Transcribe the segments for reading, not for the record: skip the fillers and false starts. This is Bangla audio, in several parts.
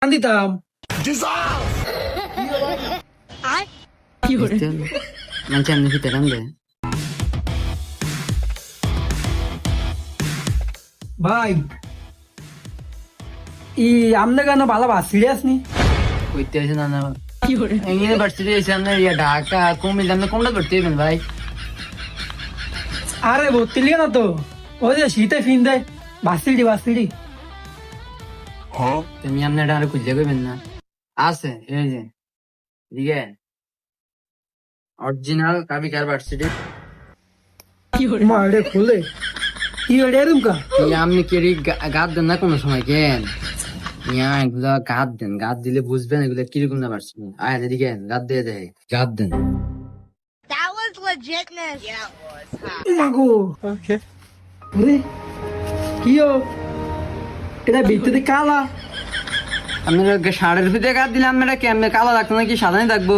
দিতাম মানে এমনি ফিতে কান্দে ভাই আমনে কেন ভালো সিরিয়াস নি কইতে আছে না ইউনিভার্সিটি এসে আপনার ঢাকা কুমিল্লা আপনি কোনটা করতে হইবেন ভাই? আরে ভর্তি লিখে না তো ওই যে শীতে ফিন দেয় বাসিডি তুমি আপনার আরো খুঁজে কইবেন না আছে এই যে ঠিক আছে অরিজিনাল কাবি ভার্সিটি মা এটা খুলে কি ওটা এরম কা আপনি কি গাদ দেন না কোনো সময় কেন এগুলা গাদ দেন, গাদ দিলে বুঝবেন এগুলা কিরকম না পারছি। আয় এদিকে গাদ দিয়ে দেয়, গাদ দেন। That was legitness. Yeah, it was. মাগো ওকে ওরে কি ও এটা ভিতরে কালা আপনারা সাড়ের ভিতরে গাদ দিলে আপনারা কেমনে কালো লাগতো নাকি সাদাই থাকবো?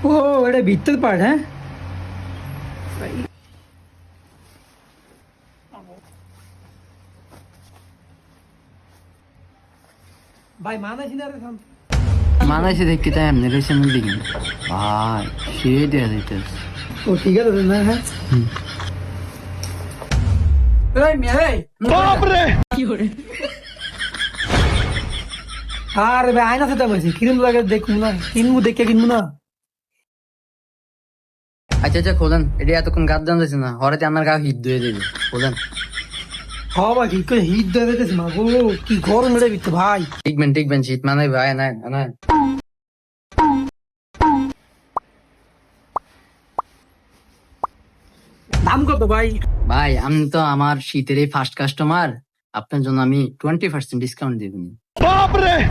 ও এটা ভিতর পার্ট হ্যাঁ ভাই মানাইছি না রে মানাইছে দেখি তাই এমনি রয়েছে এমনি দিকে ভাই সে দেয়া যাইতেছে। ও ঠিক আছে না হ্যাঁ আরে ভাই আয়না সেটা বলছি কিরম লাগে দেখুন না কিনবো দেখে কিনবো না আচ্ছা আচ্ছা খোলেন, এটা এতক্ষণ গাদ দেন যাচ্ছে না, হরেতে আমার গা হিট ধুয়ে দেবে। খোলেন হবা কি করে হিট দেবে দেখেছি মা গো কি গরম এটা ভিতরে ভাই টিকবেন শীত মানে ভাই না না দাম কত ভাই ভাই আমি তো আমার শীতের এই ফার্স্ট কাস্টমার, আপনার জন্য আমি 20% ডিসকাউন্ট দিয়ে দিন।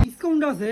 ডিসকাউন্ট আছে